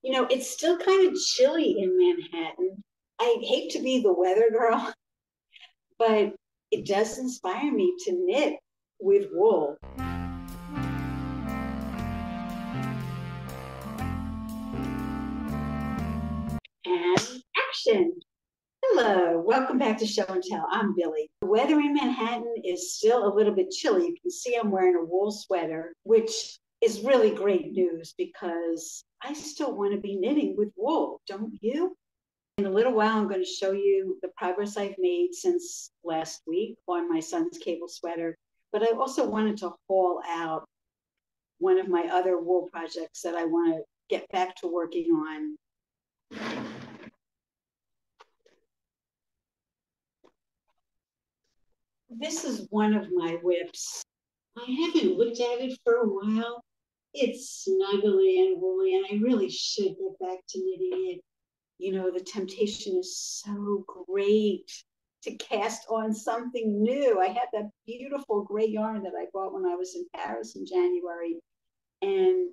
You know, it's still kind of chilly in Manhattan. I hate to be the weather girl, but it does inspire me to knit with wool. And action. Hello, welcome back to Show and Tell. I'm Billy. The weather in Manhattan is still a little bit chilly. You can see I'm wearing a wool sweater, which is really great news because I still want to be knitting with wool, don't you? In a little while, I'm going to show you the progress I've made since last week on my son's cable sweater. But I also wanted to haul out one of my other wool projects that I want to get back to working on. This is one of my whips. I haven't looked at it for a while. It's snuggly and woolly, and I really should get back to knitting it. You know, the temptation is so great to cast on something new. I had that beautiful gray yarn that I bought when I was in Paris in January, and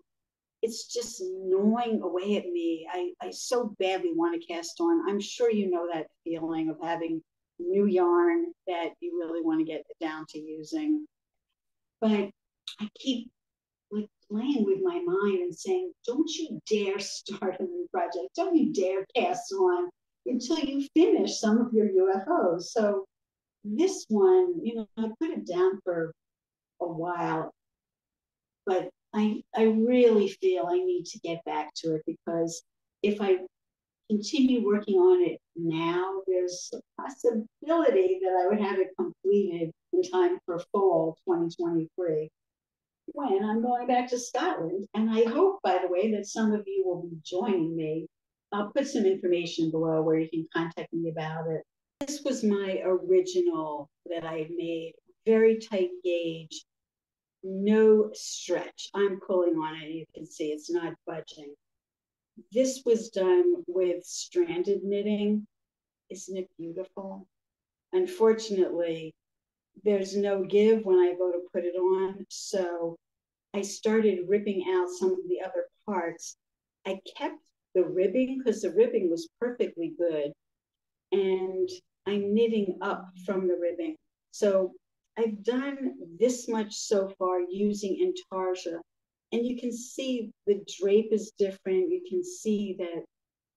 it's just gnawing away at me. I so badly want to cast on. I'm sure you know that feeling of having new yarn that you really want to get down to using. But I keep like playing with my mind and saying, don't you dare start a new project. Don't you dare cast on until you finish some of your UFOs. So this one, you know, I put it down for a while, but I really feel I need to get back to it because if I continue working on it now, there's a possibility that I would have it completed in time for fall 2023 when I'm going back to Scotland. And I hope, by the way, that some of you will be joining me. I'll put some information below where you can contact me about it. This was my original that I made, very tight gauge, no stretch. I'm pulling on it. You can see it's not budging. This was done with stranded knitting. Isn't it beautiful? Unfortunately, there's no give when I go to put it on. So I started ripping out some of the other parts. I kept the ribbing because the ribbing was perfectly good. And I'm knitting up from the ribbing. So I've done this much so far using intarsia. And you can see the drape is different. You can see that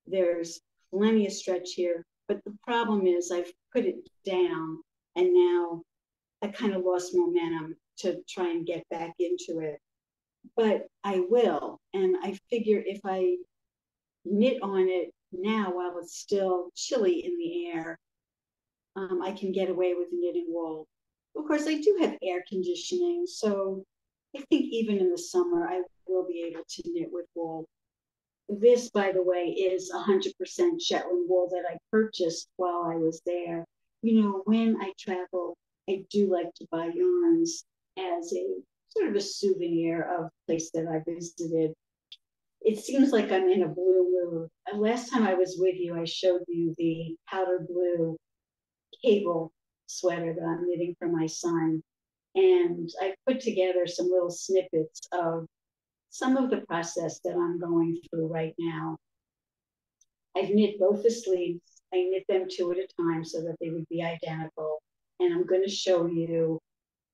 there's plenty of stretch here. But the problem is I've put it down and now I kind of lost momentum to try and get back into it. But I will. And I figure if I knit on it now while it's still chilly in the air, I can get away with knitting wool. Of course, I do have air conditioning, so I think even in the summer I will be able to knit with wool. This, by the way, is 100% Shetland wool that I purchased while I was there. You know, when I travel, I do like to buy yarns as a sort of a souvenir of the place that I visited. It seems like I'm in a blue mood. Last time I was with you, I showed you the powder blue cable sweater that I'm knitting for my son. And I put together some little snippets of some of the process that I'm going through right now. I've knit both the sleeves. I knit them two at a time so that they would be identical. And I'm going to show you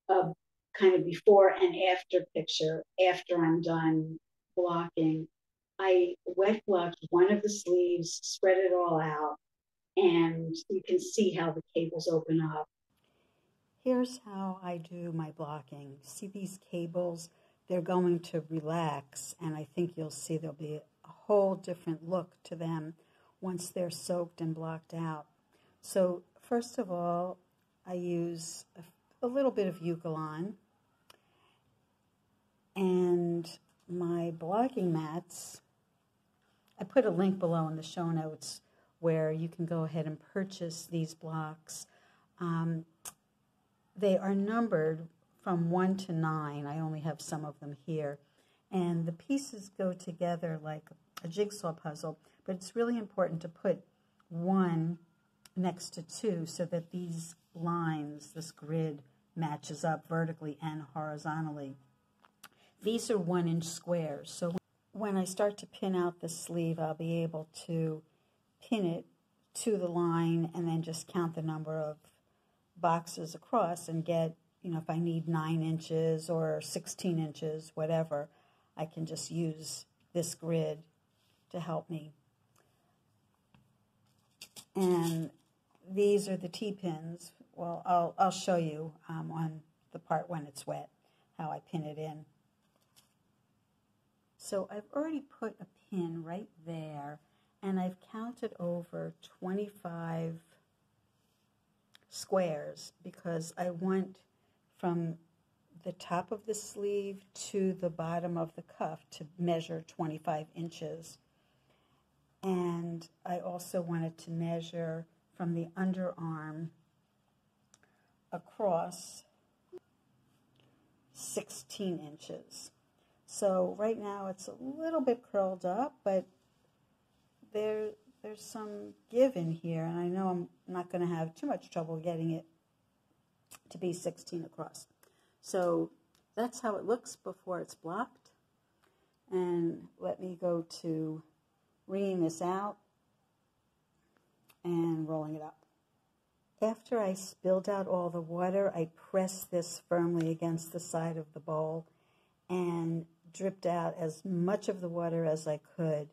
a kind of before and after picture after I'm done blocking. I wet blocked one of the sleeves, spread it all out, and you can see how the cables open up. Here's how I do my blocking. See these cables? They're going to relax, and I think you'll see there'll be a whole different look to them once they're soaked and blocked out. So first of all, I use a little bit of Eucalyptus, and my blocking mats, I put a link below in the show notes where you can go ahead and purchase these blocks. They are numbered from 1 to 9. I only have some of them here. And the pieces go together like a jigsaw puzzle, but it's really important to put 1 next to 2 so that these lines, this grid, matches up vertically and horizontally. These are 1-inch squares. So when I start to pin out the sleeve, I'll be able to pin it to the line and then just count the number of boxes across and get, you know, if I need 9 inches or 16 inches, whatever, I can just use this grid to help me. And these are the T-pins. Well, I'll show you on the part when it's wet how I pin it in. So I've already put a pin right there, and I've counted over 25 squares because I want from the top of the sleeve to the bottom of the cuff to measure 25 inches. And I also wanted to measure from the underarm across 16 inches. So right now it's a little bit curled up, but there's some give in here, and I know I'm not going to have too much trouble getting it to be 16 across. So that's how it looks before it's blocked. And let me go to wringing this out and rolling it up. After I spilled out all the water, I pressed this firmly against the side of the bowl and dripped out as much of the water as I could.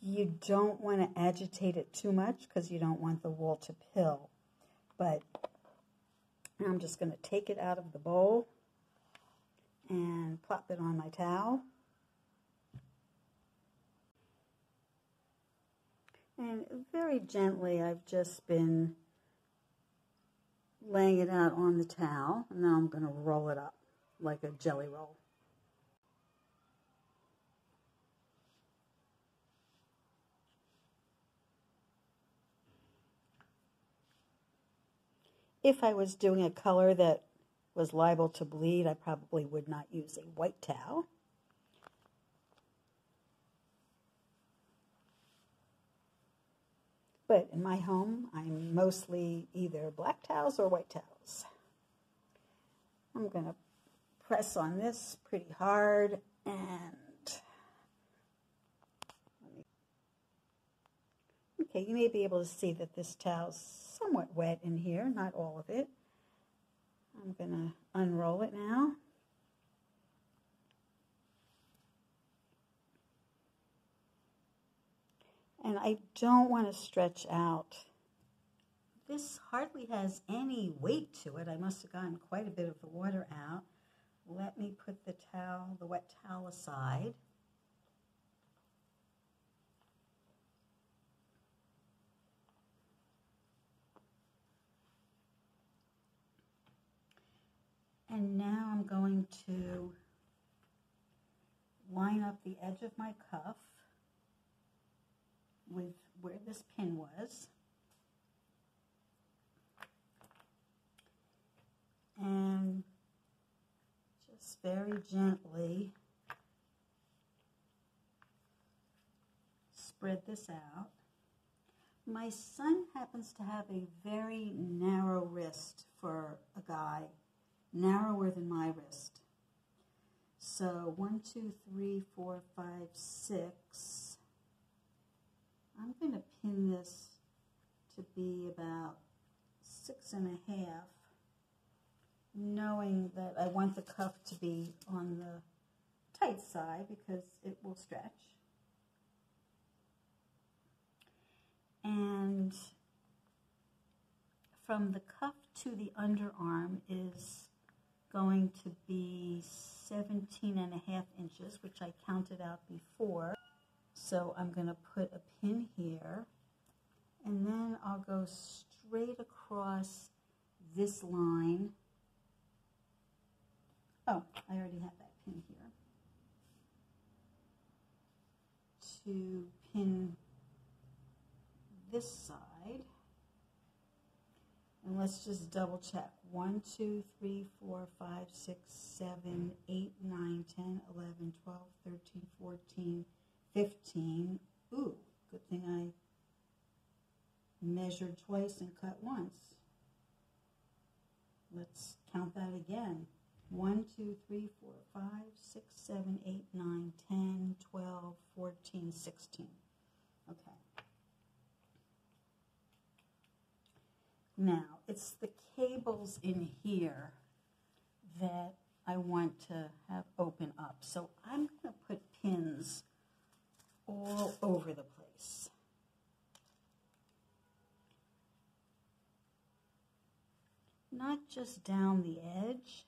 You don't want to agitate it too much because you don't want the wool to pill. But I'm just going to take it out of the bowl and plop it on my towel. And very gently, I've just been laying it out on the towel, and now I'm going to roll it up like a jelly roll. If I was doing a color that was liable to bleed, I probably would not use a white towel. But in my home, I'm mostly either black towels or white towels. I'm going to press on this pretty hard, and okay, you may be able to see that this towel's somewhat wet in here, not all of it. I'm going to unroll it now. And I don't want to stretch out. This hardly has any weight to it. I must have gotten quite a bit of the water out. Let me put the towel, the wet towel aside. And now I'm going to line up the edge of my cuff with where this pin was. And just very gently spread this out. My son happens to have a very narrow wrist for a guy, narrower than my wrist. So 1, 2, 3, 4, 5, 6. I'm going to pin this to be about 6.5, knowing that I want the cuff to be on the tight side because it will stretch. And from the cuff to the underarm is going to be 17.5 inches, which I counted out before. So I'm going to put a pin here, and then I'll go straight across this line. Oh, I already have that pin here. To pin this side. And let's just double check. 1, 2, 3, 4, 5, 6, 7, 8, 9, 10, 11, 12, 13, 14, 15. Ooh, good thing I measured twice and cut once. Let's count that again. 1, 2, 3, 4, 5, 6, 7, 8, 9, 10, 12, 14, 16. Okay. Now, it's the cables in here that I want to have open up. So I'm going to put pins all over the place. Not just down the edge.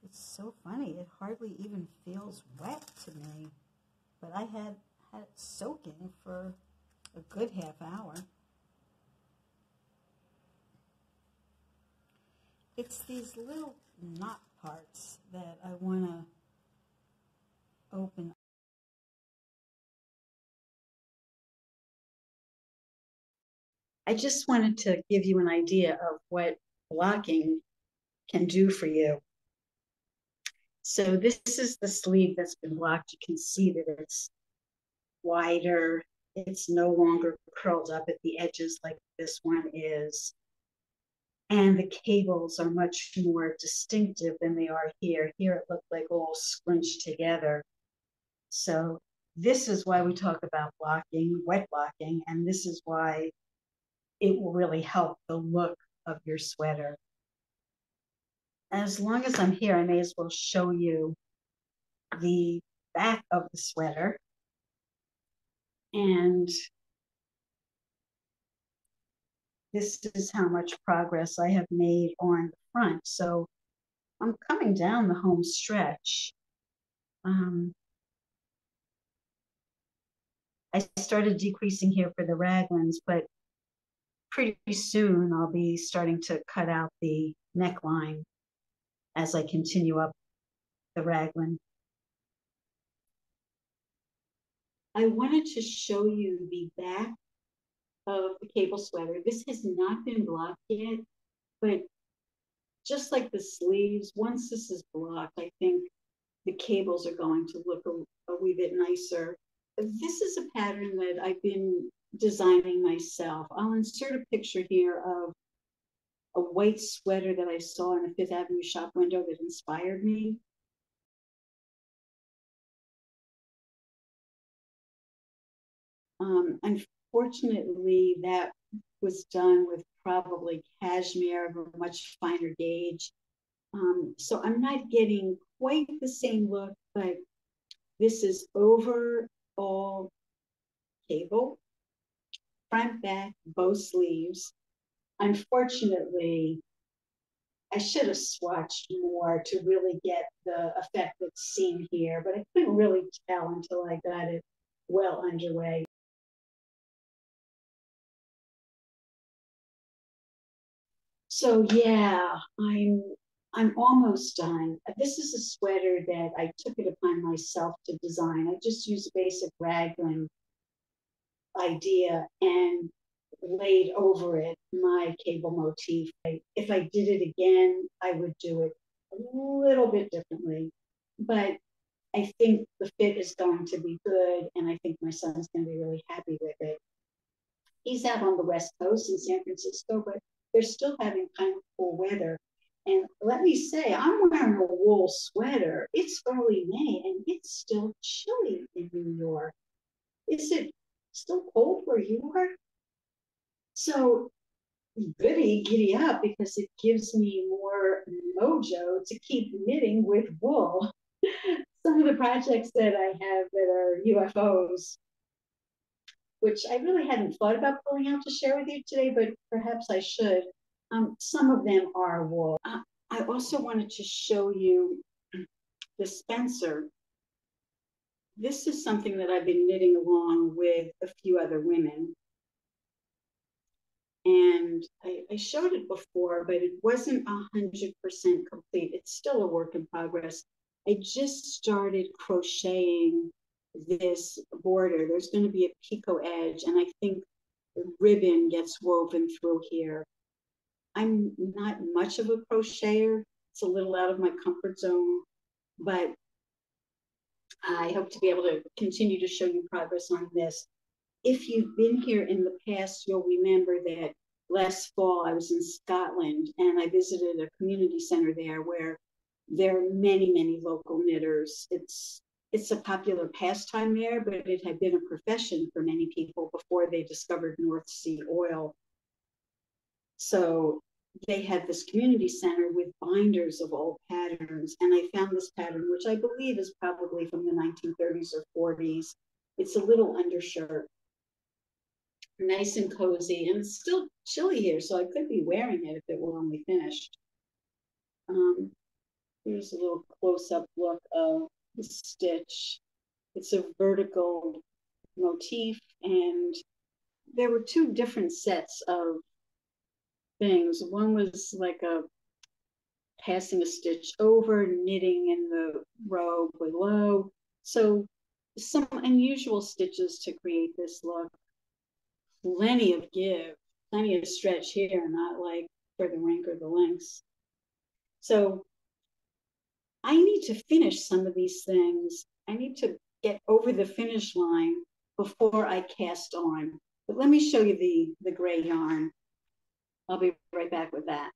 It's so funny, it hardly even feels wet to me, but I had it soaking for a good half hour. It's these little knot parts that I want to open. I just wanted to give you an idea of what blocking can do for you. So this is the sleeve that's been blocked. You can see that it's wider. It's no longer curled up at the edges like this one is. And the cables are much more distinctive than they are here. Here it looked like all scrunched together. So this is why we talk about blocking, wet blocking, and this is why it will really help the look of your sweater. As long as I'm here, I may as well show you the back of the sweater. And this is how much progress I have made on the front. So I'm coming down the home stretch. I started decreasing here for the raglans, but pretty soon I'll be starting to cut out the neckline as I continue up the raglan. I wanted to show you the back of the cable sweater. This has not been blocked yet, but just like the sleeves, once this is blocked, I think the cables are going to look a wee bit nicer. This is a pattern that I've been designing myself. I'll insert a picture here of a white sweater that I saw in the Fifth Avenue shop window that inspired me. Unfortunately, that was done with probably cashmere of a much finer gauge. So I'm not getting quite the same look, but this is overall cable, front, back, both sleeves. Unfortunately, I should have swatched more to really get the effect that's seen here, but I couldn't really tell until I got it well underway. So yeah, I'm almost done. This is a sweater that I took it upon myself to design. I just used a basic raglan idea and laid over it my cable motif. If I did it again, I would do it a little bit differently, but I think the fit is going to be good, and I think my son's going to be really happy with it. He's out on the West Coast in San Francisco, but they're still having kind of cool weather. And let me say, I'm wearing a wool sweater. It's early May, and it's still chilly in New York. Is it still cold where you are? So goody, giddy up, because it gives me more mojo to keep knitting with wool. Some of the projects that I have that are UFOs, which I really hadn't thought about pulling out to share with you today, but perhaps I should. Some of them are wool. I also wanted to show you the Spencer. This is something that I've been knitting along with a few other women. And I showed it before, but it wasn't 100% complete. It's still a work in progress. I just started crocheting this border. There's going to be a picot edge, and I think the ribbon gets woven through here. I'm not much of a crocheter. It's a little out of my comfort zone, but I hope to be able to continue to show you progress on this. If you've been here in the past, you'll remember that last fall I was in Scotland and I visited a community center there where there are many, many local knitters. It's a popular pastime there, but it had been a profession for many people before they discovered North Sea oil. So they had this community center with binders of old patterns. And I found this pattern, which I believe is probably from the 1930s or 40s. It's a little undershirt, nice and cozy, and it's still chilly here, so I could be wearing it if it were only finished. Here's a little close-up look of the stitch. It's a vertical motif, and there were two different sets of things. One was like a passing a stitch over, knitting in the row below. So some unusual stitches to create this look. Plenty of give, plenty of stretch here, not like for the Rink or the Lynx. So I need to finish some of these things. I need to get over the finish line before I cast on. But let me show you the gray yarn. I'll be right back with that.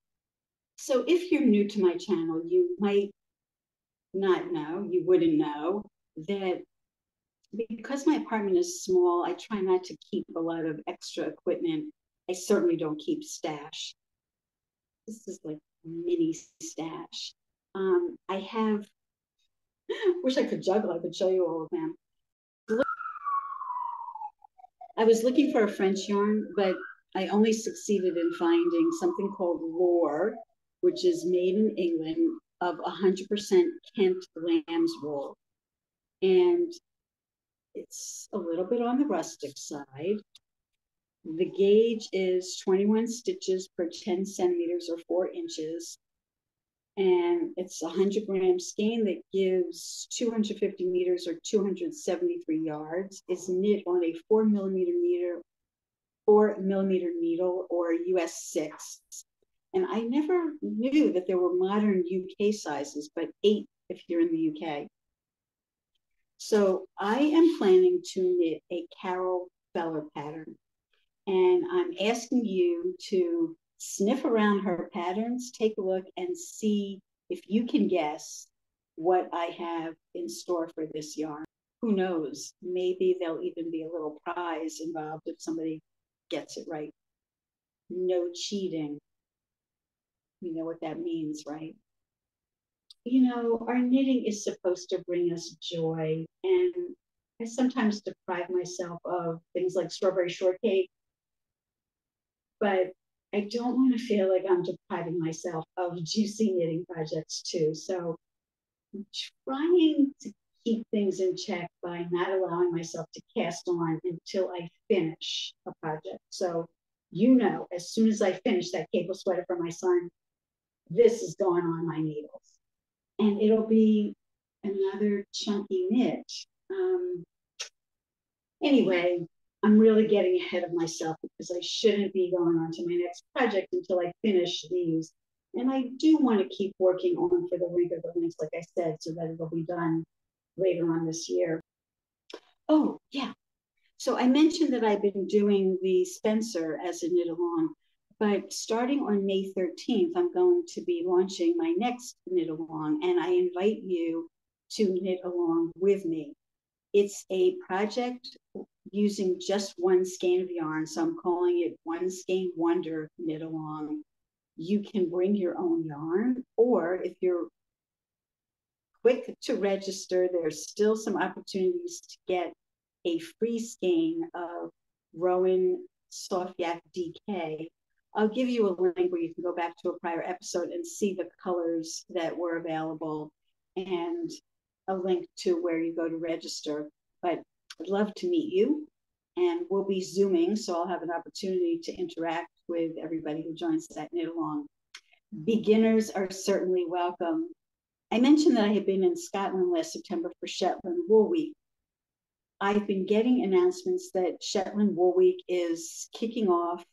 So if you're new to my channel, you might not know, you wouldn't know that because my apartment is small, I try not to keep a lot of extra equipment. I certainly don't keep stash. This is like mini stash. I have, wish I could juggle, I could show you all of them. I was looking for a French yarn, but I only succeeded in finding something called Lore, which is made in England of 100% Kent lamb's wool. And it's a little bit on the rustic side. The gauge is 21 stitches per 10 centimeters or 4 inches. And it's a 100-gram skein that gives 250 meters or 273 yards. It's knit on a 4 millimeter needle or US 6. And I never knew that there were modern UK sizes, but 8 if you're in the UK. So I am planning to knit a Carol Feller pattern. And I'm asking you to sniff around her patterns, take a look, and see if you can guess what I have in store for this yarn. Who knows? Maybe there'll even be a little prize involved if somebody gets it right. No cheating. You know what that means, right? You know, our knitting is supposed to bring us joy. And I sometimes deprive myself of things like strawberry shortcake, but I don't want to feel like I'm depriving myself of juicy knitting projects too. So I'm trying to keep things in check by not allowing myself to cast on until I finish a project. So, you know, as soon as I finish that cable sweater for my son, this is going on my needles. And it'll be another chunky knit. Anyway, I'm really getting ahead of myself because I shouldn't be going on to my next project until I finish these. And I do want to keep working on for the Rink or the Lynx, like I said, so that it'll be done later on this year. Oh, yeah. So I mentioned that I've been doing the Spencer as a knit along, but starting on May 13th, I'm going to be launching my next knit along, and I invite you to knit along with me. It's a project using just one skein of yarn, so I'm calling it One Skein Wonder Knit Along. You can bring your own yarn, or if you're quick to register, there's still some opportunities to get a free skein of Rowan Soft Yak DK. I'll give you a link where you can go back to a prior episode and see the colors that were available and a link to where you go to register. But I'd love to meet you, and we'll be Zooming, so I'll have an opportunity to interact with everybody who joins that knit along. Beginners are certainly welcome. I mentioned that I had been in Scotland last September for Shetland Wool Week. I've been getting announcements that Shetland Wool Week is kicking off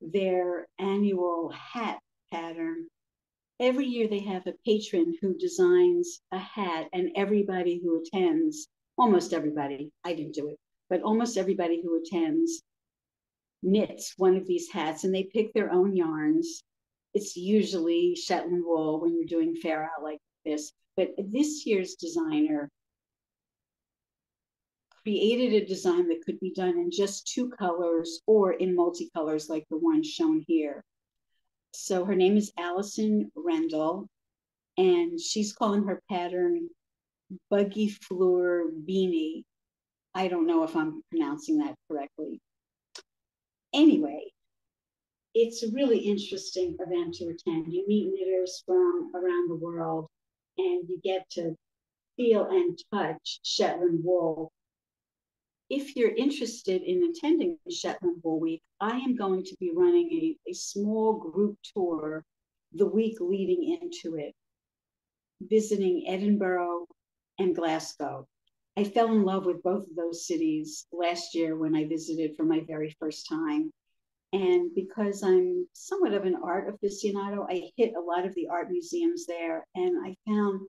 their annual hat pattern. every year they have a patron who designs a hat, and everybody who attends, almost everybody, I didn't do it, but almost everybody who attends knits one of these hats, and they pick their own yarns. It's usually Shetland wool when you're doing fair out like this. But this year's designer created a design that could be done in just two colors or in multicolors like the one shown here. So her name is Allison Rendell, and she's calling her pattern Buggy Fleur Beanie. I don't know if I'm pronouncing that correctly. Anyway, it's a really interesting event to attend. You meet knitters from around the world, and you get to feel and touch Shetland wool. If you're interested in attending Shetland Wool Week, I am going to be running a small group tour the week leading into it, visiting Edinburgh and Glasgow. I fell in love with both of those cities last year when I visited for my very first time. And because I'm somewhat of an art aficionado, I hit a lot of the art museums there, and I found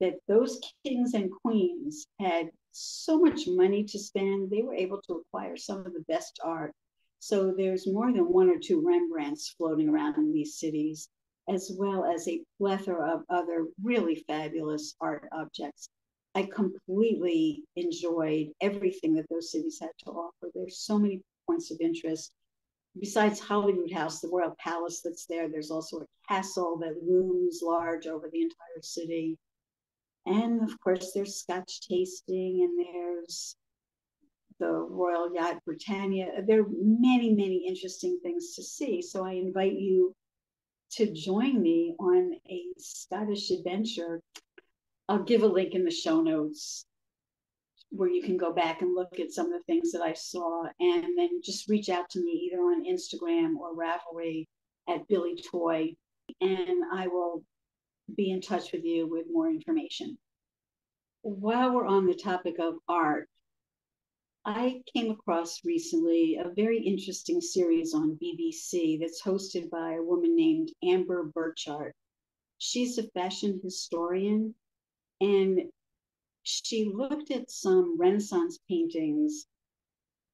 that those kings and queens had so much money to spend, they were able to acquire some of the best art. So there's more than one or two Rembrandts floating around in these cities, as well as a plethora of other really fabulous art objects. I completely enjoyed everything that those cities had to offer. There's so many points of interest. Besides Hollywood House, the Royal Palace that's there, there's also a castle that looms large over the entire city. And of course, there's Scotch tasting, and there's the Royal Yacht Britannia. There are many, many interesting things to see. So I invite you to join me on a Scottish adventure. I'll give a link in the show notes where you can go back and look at some of the things that I saw, and then just reach out to me either on Instagram or Ravelry at billietoy, and I will be in touch with you with more information. While we're on the topic of art, I came across recently a very interesting series on BBC that's hosted by a woman named Amber Butchart. She's a fashion historian, and she looked at some Renaissance paintings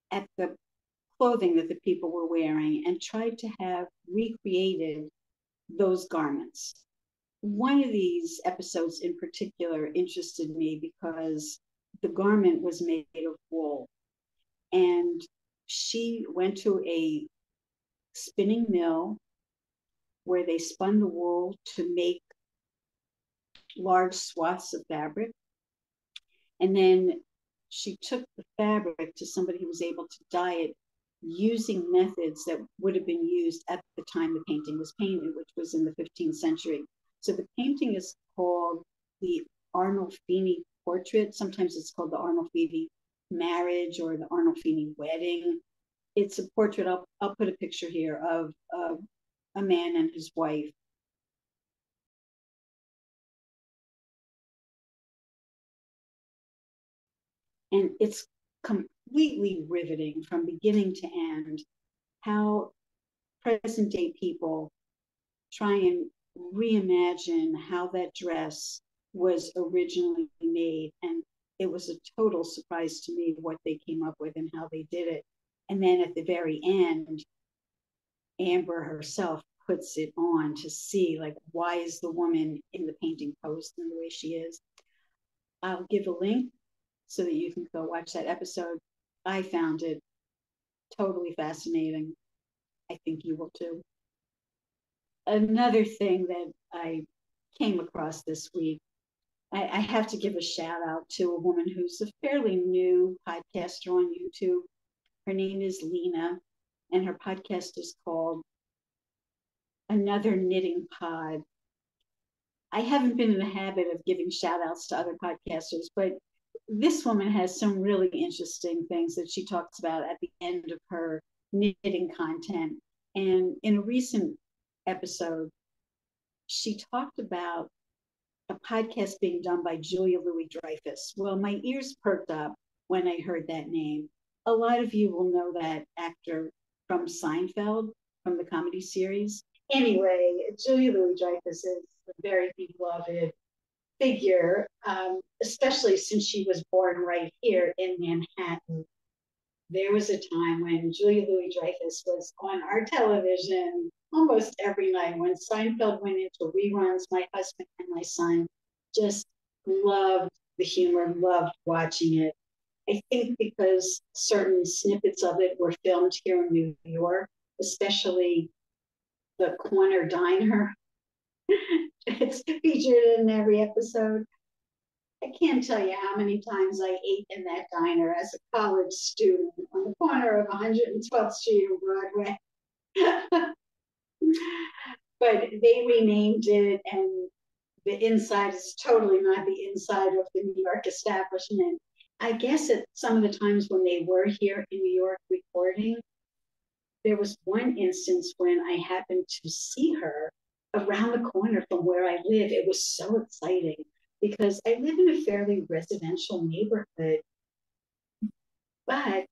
at the clothing that the people were wearing and tried to have recreated those garments. One of these episodes in particular interested me because the garment was made of wool, and she went to a spinning mill where they spun the wool to make large swaths of fabric, and then she took the fabric to somebody who was able to dye it using methods that would have been used at the time the painting was painted, which was in the 15th century. So the painting is called the Arnolfini portrait. Sometimes it's called the Arnolfini marriage or the Arnolfini wedding. It's a portrait. I'll put a picture here of a man and his wife. And it's completely riveting from beginning to end how present day people try and reimagine how that dress was originally made. And it was a total surprise to me what they came up with and how they did it. And then at the very end, Amber herself puts it on to see, like, why is the woman in the painting posed in the way she is. I'll give a link so that you can go watch that episode. I found it totally fascinating. I think you will too. Another thing that I came across this week, I have to give a shout out to a woman who's a fairly new podcaster on YouTube. Her name is Lena, and her podcast is called Another Knitting Pod. I haven't been in the habit of giving shout outs to other podcasters, but this woman has some really interesting things that she talks about at the end of her knitting content. And in a recent episode, she talked about a podcast being done by Julia Louis-Dreyfus. Well, my ears perked up when I heard that name. A lot of you will know that actor from Seinfeld, from the comedy series. Anyway, Julia Louis-Dreyfus is a very beloved figure, especially since she was born right here in Manhattan. There was a time when Julia Louis-Dreyfus was on our television almost every night. When Seinfeld went into reruns, my husband and my son just loved the humor, loved watching it. I think because certain snippets of it were filmed here in New York, especially the corner diner. It's featured in every episode. I can't tell you how many times I ate in that diner as a college student on the corner of 112th Street and Broadway. But they renamed it, and the inside is totally not the inside of the New York establishment. I guess at some of the times when they were here in New York recording, there was one instance when I happened to see her around the corner from where I live. It was so exciting because I live in a fairly residential neighborhood, but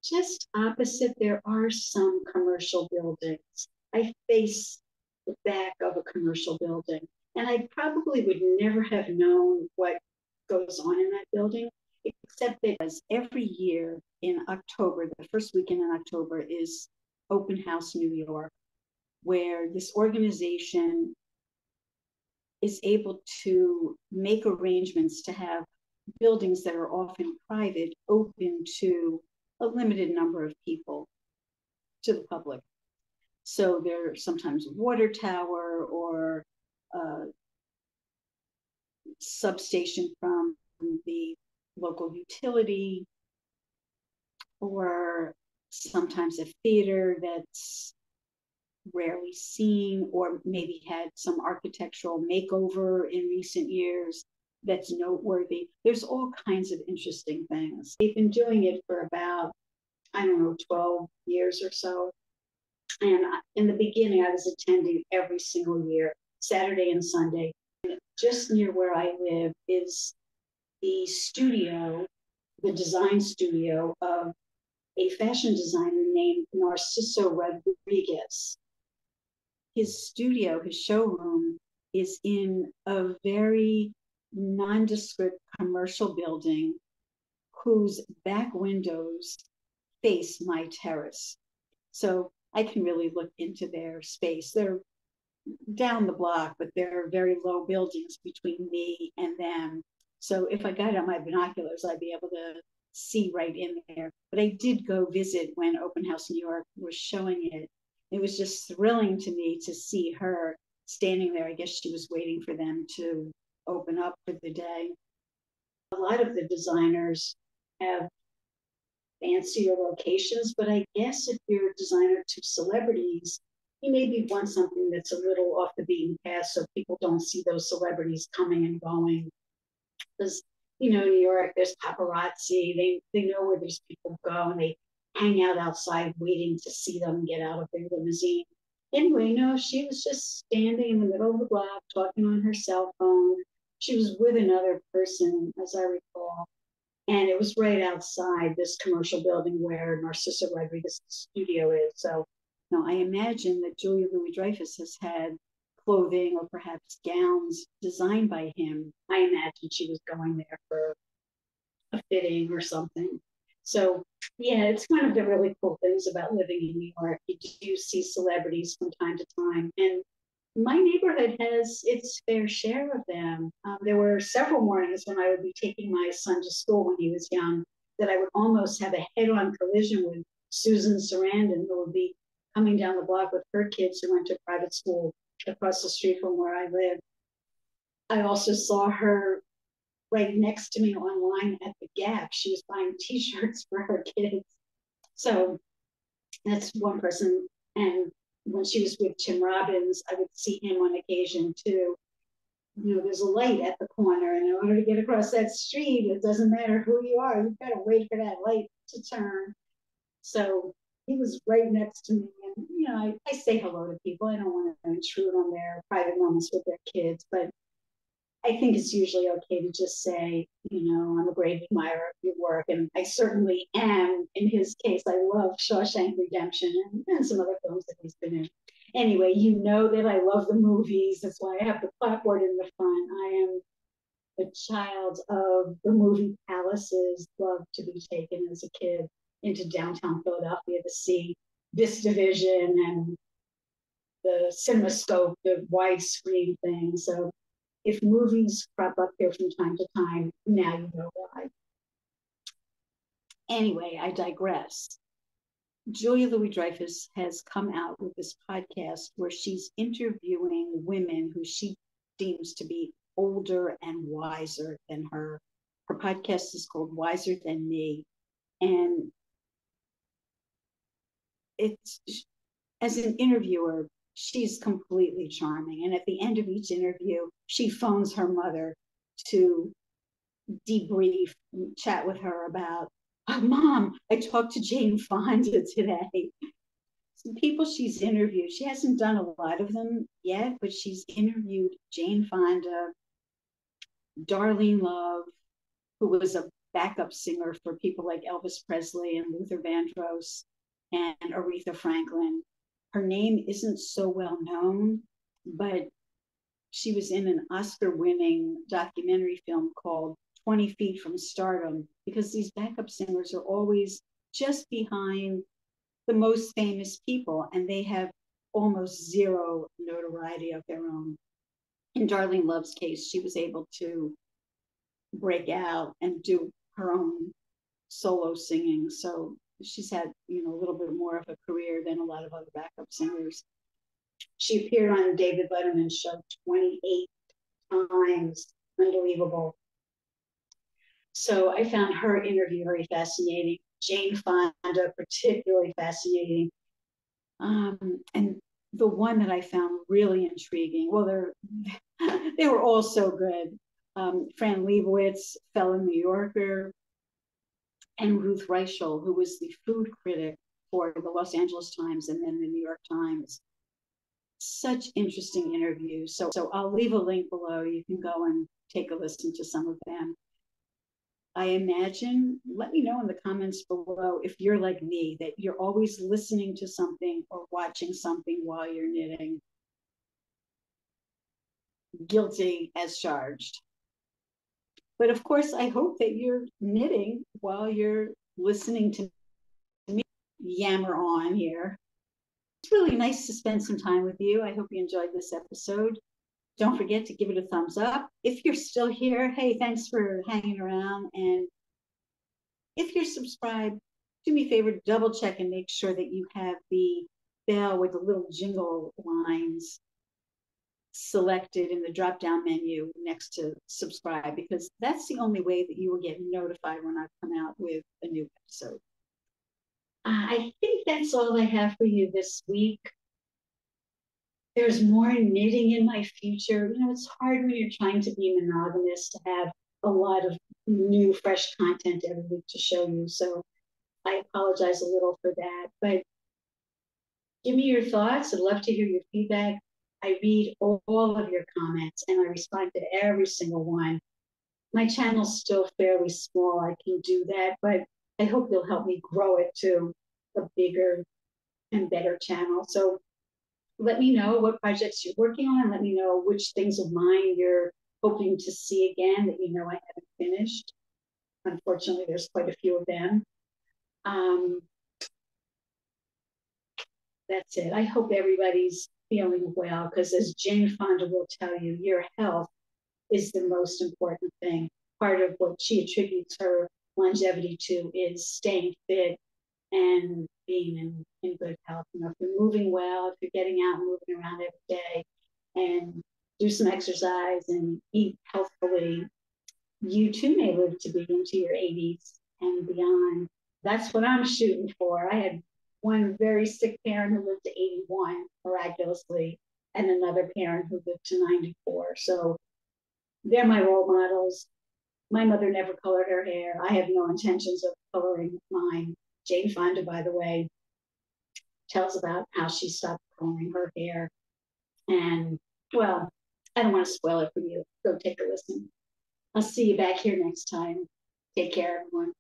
just opposite, there are some commercial buildings. I face the back of a commercial building, and I probably would never have known what goes on in that building, except that as every year in October, the first weekend in October is Open House New York, where this organization is able to make arrangements to have buildings that are often private open to a limited number of people, to the public. So there's sometimes a water tower or a substation from the local utility, or sometimes a theater that's rarely seen or maybe had some architectural makeover in recent years that's noteworthy. There's all kinds of interesting things. They've been doing it for about, I don't know, 12 years or so. And in the beginning, I was attending every single year, Saturday and Sunday. And just near where I live is the studio, the design studio of a fashion designer named Narciso Rodriguez. His studio, his showroom, is in a very nondescript commercial building whose back windows face my terrace. So I can really look into their space. They're down the block, but there are very low buildings between me and them. So if I got out my binoculars, I'd be able to see right in there. But I did go visit when Open House New York was showing it. It was just thrilling to me to see her standing there. I guess she was waiting for them to open up for the day. A lot of the designers have fancier locations, but I guess if you're a designer to celebrities, you maybe want something that's a little off the beaten path so people don't see those celebrities coming and going. Because, you know, New York, there's paparazzi. They know where these people go, and they hang out outside waiting to see them get out of their limousine. Anyway, no, she was just standing in the middle of the block talking on her cell phone. She was with another person, as I recall. And it was right outside this commercial building where Narciso Rodriguez's studio is. So, no, I imagine that Julia Louis-Dreyfus has had clothing or perhaps gowns designed by him. I imagine she was going there for a fitting or something. So, yeah, it's one of the really cool things about living in New York. You do see celebrities from time to time. And my neighborhood has its fair share of them. There were several mornings when I would be taking my son to school when he was young that I would almost have a head-on collision with Susan Sarandon, who would be coming down the block with her kids who went to private school across the street from where I live. I also saw her right next to me online at the Gap. She was buying T-shirts for her kids. So that's one person. And when she was with Tim Robbins, I would see him on occasion too. You know, there's a light at the corner, and in order to get across that street, it doesn't matter who you are, you've got to wait for that light to turn. So he was right next to me, and you know, I say hello to people. I don't want to intrude on their private moments with their kids, but I think it's usually okay to just say, you know, I'm a great admirer of your work. And I certainly am. In his case, I love Shawshank Redemption and some other films that he's been in. Anyway, you know that I love the movies. That's why I have the clapboard in the front. I am a child of the movie palaces. Loved to be taken as a kid into downtown Philadelphia to see this division and the CinemaScope, the widescreen thing. So if movies crop up here from time to time, now you know why. Anyway, I digress. Julia Louis-Dreyfus has come out with this podcast where she's interviewing women who she deems to be older and wiser than her. Her podcast is called Wiser Than Me. And it's, as an interviewer, she's completely charming. And at the end of each interview, she phones her mother to debrief, chat with her about, oh, Mom, I talked to Jane Fonda today. Some people she's interviewed, she hasn't done a lot of them yet, but she's interviewed Jane Fonda, Darlene Love, who was a backup singer for people like Elvis Presley and Luther Vandross and Aretha Franklin. Her name isn't so well known, but she was in an Oscar-winning documentary film called 20 Feet from Stardom, because these backup singers are always just behind the most famous people, and they have almost zero notoriety of their own. In Darlene Love's case, she was able to break out and do her own solo singing. So she's had, a little bit more of a career than a lot of other backup singers. She appeared on David Letterman's show 28 times. Unbelievable. So I found her interview very fascinating. Jane Fonda, particularly fascinating. And the one that I found really intriguing, well, they were all so good. Fran Lebowitz, fellow New Yorker, and Ruth Reichel, who was the food critic for the Los Angeles Times and then the New York Times. Such interesting interviews. So I'll leave a link below. You can go and take a listen to some of them. I imagine, let me know in the comments below if you're like me, that you're always listening to something or watching something while you're knitting. Guilty as charged. But of course, I hope that you're knitting while you're listening to me yammer on here. It's really nice to spend some time with you. I hope you enjoyed this episode. Don't forget to give it a thumbs up. If you're still here, hey, thanks for hanging around. And if you're subscribed, do me a favor, double check and make sure that you have the bell with the little jingle lines selected in the drop-down menu next to subscribe, because that's the only way that you will get notified when I come out with a new episode. I think that's all I have for you this week. There's more knitting in my future. It's hard when you're trying to be monogamous to have a lot of new, fresh content every week to show you. So I apologize a little for that. But give me your thoughts. I'd love to hear your feedback. I read all of your comments and I respond to every single one. My channel's still fairly small. I can do that, but I hope you'll help me grow it to a bigger and better channel. So let me know what projects you're working on. Let me know which things of mine you're hoping to see again that I haven't finished. Unfortunately, there's quite a few of them. That's it. I hope everybody's feeling well, because as Jane Fonda will tell you, your health is the most important thing. Part of what she attributes her longevity to is staying fit and being in good health. If you're moving well, if you're getting out and moving around every day and do some exercise and eat healthfully, you too may live to be into your 80s and beyond. That's what I'm shooting for. I had one very sick parent who lived to 81 miraculously, and another parent who lived to 94. So they're my role models. My mother never colored her hair. I have no intentions of coloring mine. Jane Fonda, by the way, tells about how she stopped coloring her hair. And, well, I don't want to spoil it for you. Go take a listen. I'll see you back here next time. Take care, everyone.